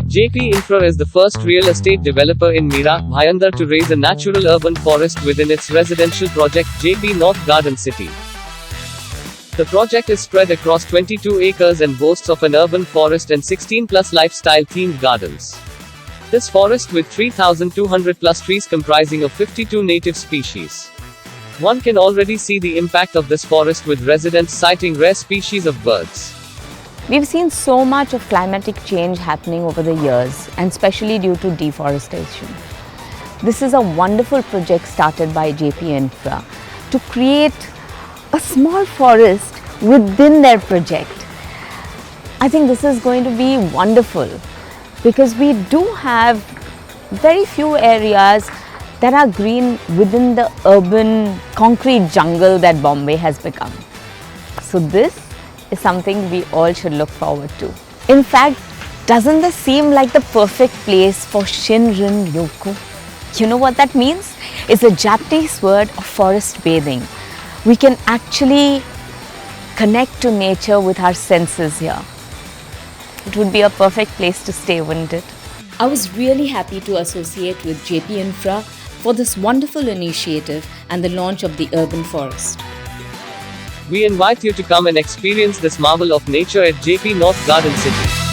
JP Infra is the first real estate developer in Mira, Bhayandar to raise a natural urban forest within its residential project JP North Garden City. The project is spread across 22 acres and boasts of an urban forest and 16 plus lifestyle themed gardens. This forest with 3,200 plus trees comprising of 52 native species. One can already see the impact of this forest with residents citing rare species of birds. We've seen so much of climatic change happening over the years, and especially due to deforestation. This is a wonderful project started by JP Infra to create a small forest within their project. I think this is going to be wonderful because we do have very few areas that are green within the urban concrete jungle that Bombay has become. So this is something we all should look forward to. In fact, doesn't this seem like the perfect place for Shinrin Yoku? You know what that means? It's a Japanese word of forest bathing. We can actually connect to nature with our senses here. It would be a perfect place to stay, wouldn't it? I was really happy to associate with JP Infra for this wonderful initiative and the launch of the urban forest. We invite you to come and experience this marvel of nature at JP North Garden City.